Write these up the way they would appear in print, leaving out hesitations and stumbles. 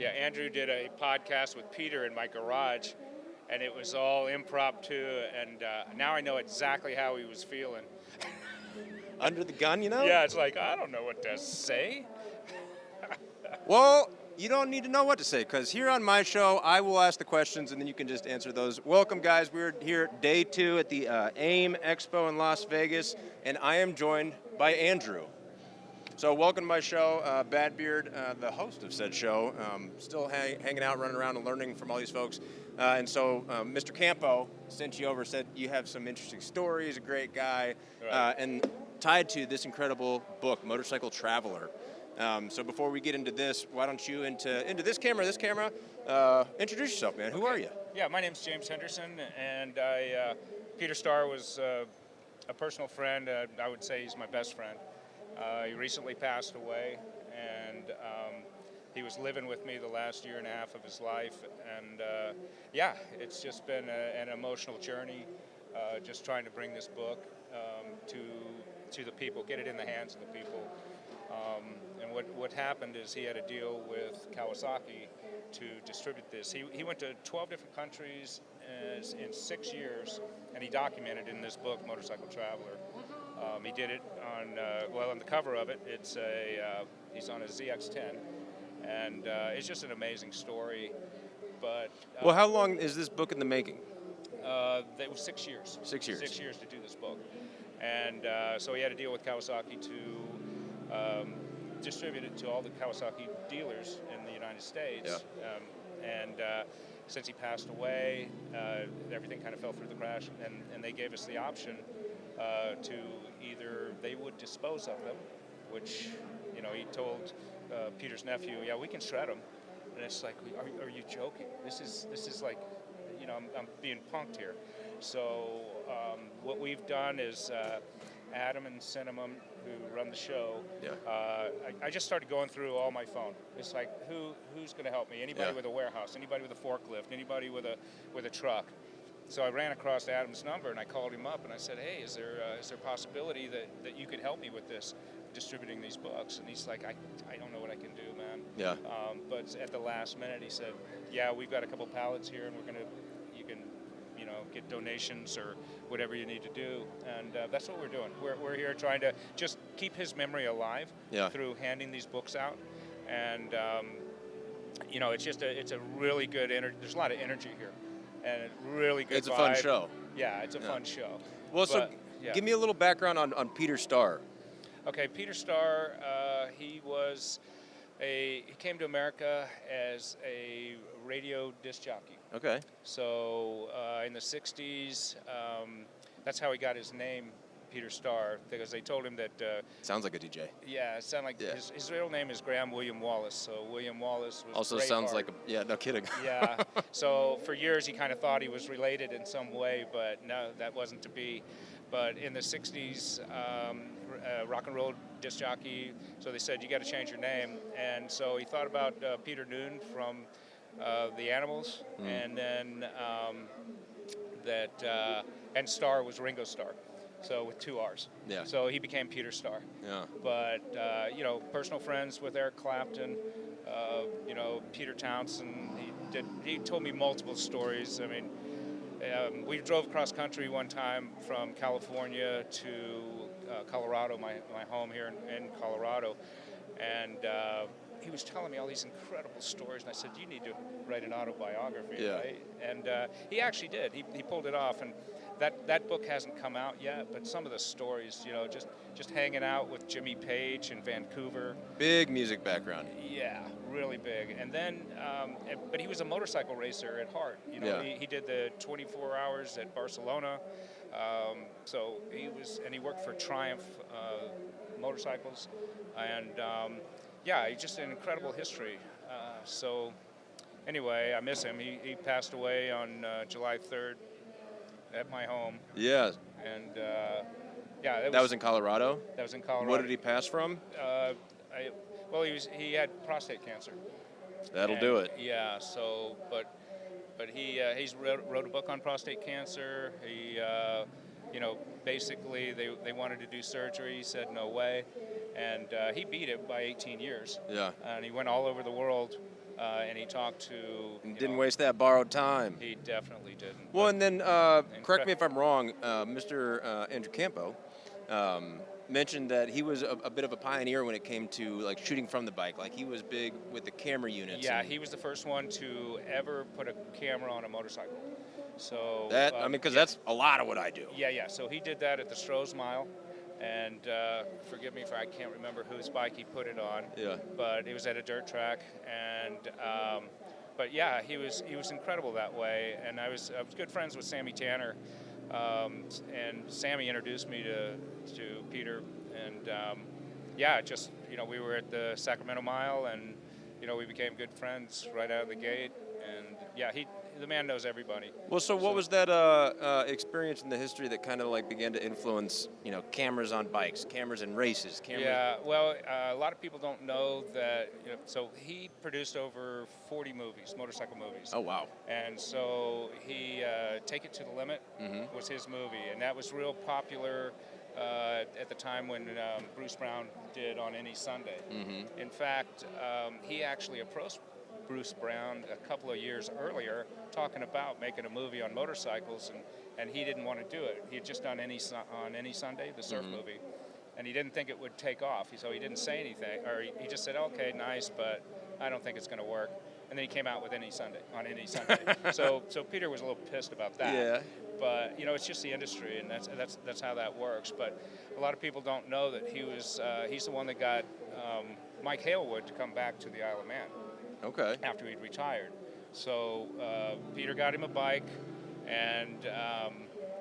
Yeah, Andrew did a podcast with Peter in my garage, and it was all impromptu, and now I know exactly how he was feeling. Under the gun, you know? Yeah, it's like, I don't know what to say. Well, you don't need to know what to say, because here on my show, I will ask the questions, and then you can just answer those. Welcome, guys. We're here day 2 at the AIM Expo in Las Vegas, and I am joined by Andrew. So welcome to my show, Badbeard, the host of said show, still hanging out, running around, and learning from all these folks. And so Mr. Campo sent you over, said you have some interesting stories, a great guy, Right. and tied to this incredible book, Motorcycle Traveler. So before we get into this, why don't you, into this camera, introduce yourself, man. Who are you? Yeah, my name's James Henderson, and Peter Starr was a personal friend. I would say he's my best friend. He recently passed away, and he was living with me the last year and a half of his life. And yeah, it's just been an emotional journey, just trying to bring this book to the people, get it in the hands of the people. And what happened is he had a deal with Kawasaki to distribute this. He went to 12 different countries in 6 years, and he documented in this book, Motorcycle Traveler. He did it on the cover of it, he's on a ZX-10, and it's just an amazing story. But Well, how long is this book in the making? it was 6 years. 6 years. 6 years to do this book, and so he had a deal with Kawasaki to distribute it to all the Kawasaki dealers in the United States. Yeah. Since he passed away, everything kind of fell through the crash, and they gave us the option to either they would dispose of them, which, you know, he told Peter's nephew, yeah, we can shred them. And it's like, are you joking? This is like, you know, I'm being punked here. So what we've done is Adam and Cinnamon, who run the show, Yeah. I just started going through all my phone. It's like, who's going to help me? Anybody with a warehouse? Anybody with a forklift? Anybody with a truck? So I ran across Adam's number, and I called him up, and I said, hey, is there a possibility that you could help me with this, distributing these books? And he's like, I don't know what I can do, man. Yeah. But at the last minute, he said, yeah, we've got a couple pallets here, and you can get donations or whatever you need to do. And that's what we're doing. We're here trying to just keep his memory alive through handing these books out. And, it's a really good there's a lot of energy here. And a really good It's a vibe. fun show. Yeah, it's a fun show. Well, give me a little background on Peter Starr. Okay, Peter Starr, he came to America as a radio disc jockey. Okay. So in the 60s, that's how he got his name, Peter Starr, because they told him that... Sounds like a DJ. Yeah, it sounded like his real name is Graham William Wallace. So William Wallace was also Braveheart. sounds like no kidding. Yeah. So for years he kind of thought he was related in some way, but no, that wasn't to be. But in the 60s, rock and roll disc jockey, so they said, you got to change your name. And so he thought about Peter Noon from the Animals, and then and Starr was Ringo Starr. So with 2 R's. Yeah. So he became Peter Starr. Yeah. But, personal friends with Eric Clapton, Peter Townsend, he told me multiple stories. I mean, we drove across country one time from California to Colorado, my home here in Colorado. And he was telling me all these incredible stories. And I said, you need to write an autobiography, right? And he actually did. He pulled it off. And that book hasn't come out yet, but some of the stories, just hanging out with Jimmy Page in Vancouver. Big music background. Yeah, really big. And then, but he was a motorcycle racer at heart. He did the 24 hours at Barcelona. So he worked for Triumph Motorcycles. And he's just an incredible history. So anyway, I miss him. He passed away on July 3rd. At my home. Yeah. And that was in Colorado? That was in Colorado. What did he pass from? He had prostate cancer. That'll do it. Yeah. So, but he's wrote a book on prostate cancer. He, basically they wanted to do surgery. He said no way, and he beat it by 18 years. Yeah. And he went all over the world and he talked to. Didn't waste that borrowed time. He definitely didn't. Well, and then correct me if I'm wrong, Mr. Andrew Campo mentioned that he was a bit of a pioneer when it came to like shooting from the bike. Like he was big with the camera units. Yeah, he was the first one to ever put a camera on a motorcycle. So that because that's a lot of what I do. Yeah. So he did that at the Stroh's Mile, and forgive me if I can't remember whose bike he put it on. Yeah. But it was at a dirt track, and but yeah, he was incredible that way. And I was good friends with Sammy Tanner, and Sammy introduced me to Peter, and yeah, just we were at the Sacramento Mile, and we became good friends right out of the gate, and yeah, the man knows everybody. Well, so what was that experience in the history that kind of like began to influence, cameras on bikes, cameras in races, cameras? Yeah, well, a lot of people don't know that. So he produced over 40 movies, motorcycle movies. Oh wow! And so he Take It to the Limit was his movie, and that was real popular at the time when Bruce Brown did On Any Sunday. In fact, he actually approached Bruce Brown a couple of years earlier talking about making a movie on motorcycles, and he didn't want to do it. He had just done On Any Sunday, the surf movie, and he didn't think it would take off, so he didn't say anything, or he just said, okay, nice, but I don't think it's going to work. And then he came out with On Any Sunday. So Peter was a little pissed about that. Yeah. But it's just the industry, and that's how that works. But a lot of people don't know that he's the one that got Mike Halewood to come back to the Isle of Man. Okay. After he'd retired. So Peter got him a bike, and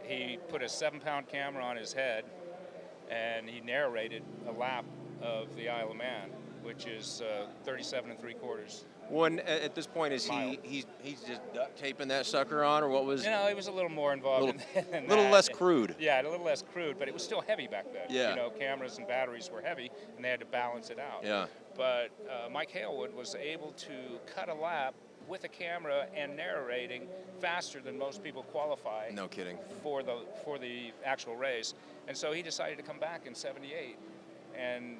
he put a 7-pound camera on his head, and he narrated a lap of the Isle of Man, which is 37 3/4. When at this point is he's just duct taping that sucker on, or what was? He was a little more involved in that. A little less crude. Yeah, a little less crude, but it was still heavy back then. Yeah. Cameras and batteries were heavy, and they had to balance it out. Yeah. But Mike Halewood was able to cut a lap with a camera and narrating faster than most people qualify. No kidding. For the actual race, and so he decided to come back in '78, and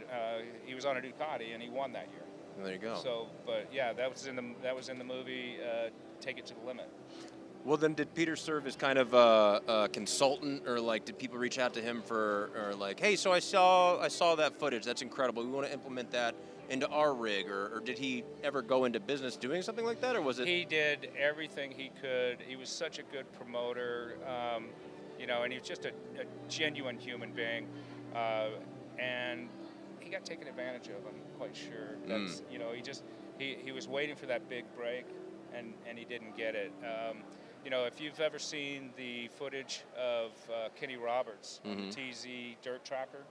he was on a Ducati, and he won that year. There you go. So, but yeah, that was in the movie Take It to the Limit. Well, then, did Peter serve as kind of a consultant, or like, did people reach out to him or like, hey, so I saw that footage, that's incredible, we want to implement that into our rig, or did he ever go into business doing something like that, or was it? He did everything he could. He was such a good promoter, and he was just a genuine human being, and he got taken advantage of, I'm quite sure. That's, he was waiting for that big break, and he didn't get it. If you've ever seen the footage of Kenny Roberts on the TZ Dirt Tracker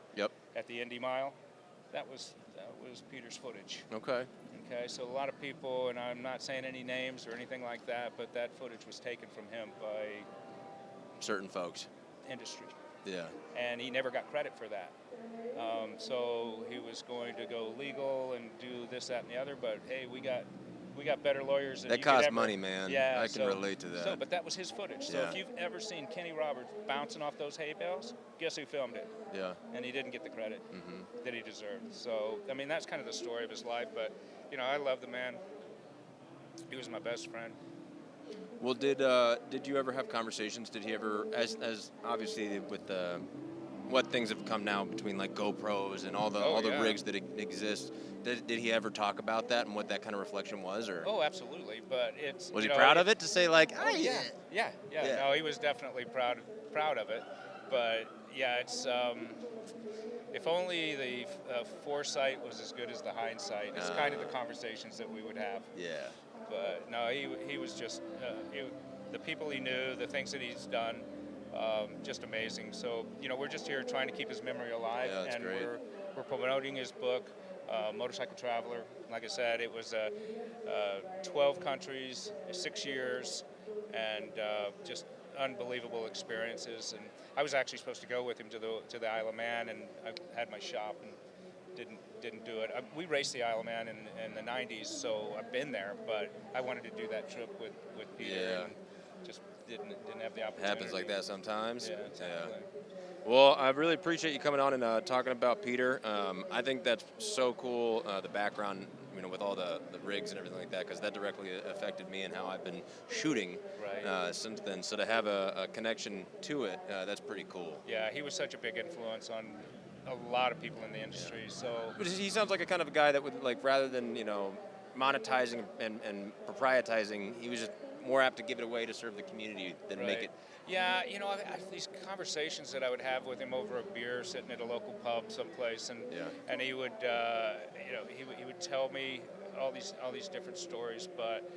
at the Indy Mile, that was Peter's footage. Okay, so a lot of people, and I'm not saying any names or anything like that, but that footage was taken from him by certain folks. Industry. Yeah. And he never got credit for that. So he was going to go legal and do this, that, and the other. But hey, we got better lawyers than that you costs could ever. Money, man. Yeah, I can relate to that. But that was his footage. So if you've ever seen Kenny Roberts bouncing off those hay bales, guess who filmed it? Yeah. And he didn't get the credit that he deserved. So I mean, that's kind of the story of his life. But I love the man. He was my best friend. Well, did you ever have conversations? Did he ever, as obviously with what things have come now between like GoPros and all the rigs that exist, did he ever talk about that and what that kind of reflection was, or? Oh, absolutely. But it's was he proud of it to say like, oh, yeah. No, he was definitely proud of it. But yeah, it's if only the foresight was as good as the hindsight. It's kind of the conversations that we would have. Yeah. But no, he was just the people he knew, the things that he's done, just amazing. So we're just here trying to keep his memory alive, and great. we're promoting his book, Motorcycle Traveler. Like I said, it was 12 countries, 6 years, and just unbelievable experiences. And I was actually supposed to go with him to the Isle of Man, and I had my shop and didn't do it. We raced the Isle of Man in the 90s, so I've been there, but I wanted to do that trip with Peter, and just didn't have the opportunity. Happens like that sometimes. Yeah, exactly. Well, I really appreciate you coming on and talking about Peter. I think that's so cool, the background, with all the rigs and everything like that, because that directly affected me and how I've been shooting since then. So to have a connection to it, that's pretty cool. Yeah, he was such a big influence on a lot of people in the industry. So, but he sounds like a kind of a guy that would, like, rather than monetizing and proprietizing, he was just more apt to give it away to serve the community than make it. Yeah, these conversations that I would have with him over a beer, sitting at a local pub someplace, and he would, he would tell me all these different stories. But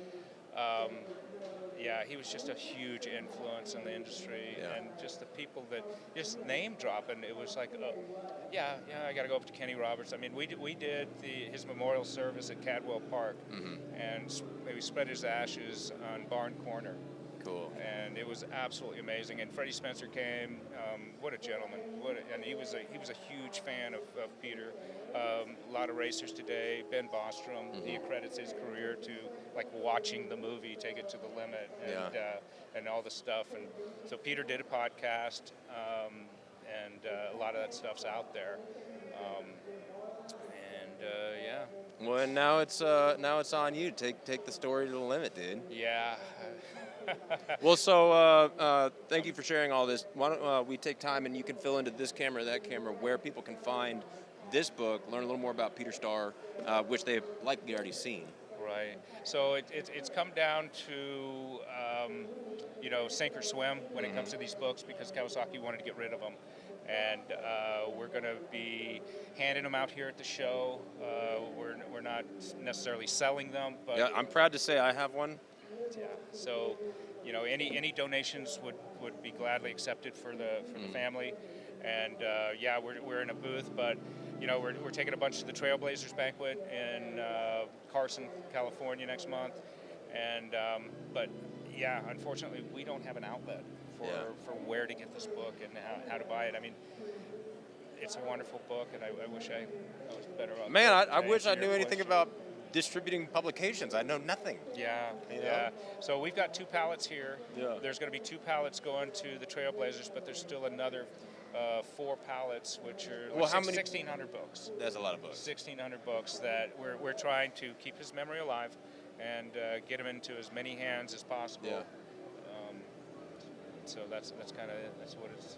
he was just a huge influence in the industry, and just the people that just name drop, and it was like, I got to go up to Kenny Roberts. I mean, we did his memorial service at Cadwell Park, and we spread his ashes on Barn Corner. Cool. And it was absolutely amazing. And Freddie Spencer came. What a gentleman! And he was a huge fan of Peter. A lot of racers today. Ben Bostrom. He accredits his career to like watching the movie, Take It to the Limit, and all the stuff. And so Peter did a podcast, and a lot of that stuff's out there. Well, and now it's on you. Take the story to the limit, dude. Yeah. Well, so thank you for sharing all this. Why don't we take time and you can fill into this camera, that camera, where people can find this book, learn a little more about Peter Starr, which they've likely already seen. Right. So it's come down to sink or swim when it comes to these books, because Kawasaki wanted to get rid of them. And we're going to be handing them out here at the show. We're not necessarily selling them, but yeah, I'm proud to say I have one. Yeah. So, any donations would be gladly accepted for the family, and we're in a booth, but we're taking a bunch to the Trailblazers banquet in Carson, California next month, and unfortunately we don't have an outlet for where to get this book and how to buy it. I mean, it's a wonderful book, and I wish I was better off. Man, I wish I knew anything about distributing publications. I know nothing. Yeah. So we've got 2 pallets here. Yeah. There's going to be 2 pallets going to the Trailblazers, but there's still another 4 pallets, which are 1,600 books. That's a lot of books. 1,600 books that we're trying to keep his memory alive and get him into as many hands as possible. Yeah. So that's kind of it. That's what it's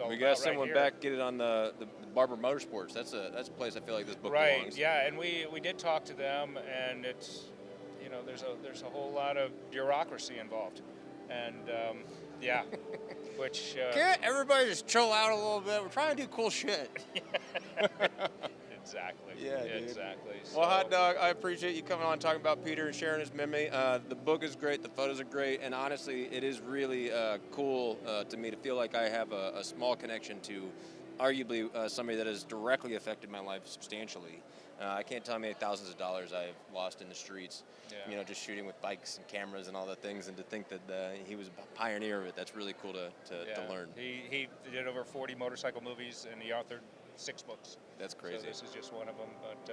all about. We got someone back, get it on the Barber Motorsports. That's a place I feel like this book belongs. Yeah, and we did talk to them, and it's there's a whole lot of bureaucracy involved, and which can't everybody just chill out a little bit? We're trying to do cool shit. Exactly. Yeah, dude. Exactly. So, well, Hot Dog, I appreciate you coming on and talking about Peter and sharing his memory. The book is great, the photos are great, and honestly, it is really cool to me to feel like I have a small connection to arguably somebody that has directly affected my life substantially. I can't tell how many thousands of dollars I've lost in the streets, just shooting with bikes and cameras and all the things, and to think that he was a pioneer of it, that's really cool to learn. He did over 40 motorcycle movies, and he authored 6 books. That's crazy. So this is just one of them. But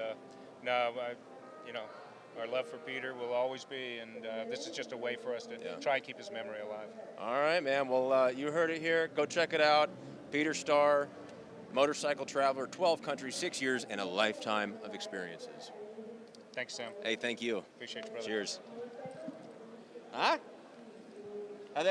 our love for Peter will always be, and this is just a way for us to try and keep his memory alive. All right, man. Well, you heard it here. Go check it out. Peter Starr, motorcycle traveler, 12 countries, 6 years, and a lifetime of experiences. Thanks, Sam. Hey, thank you. Appreciate you, brother. Cheers. Huh? How'd that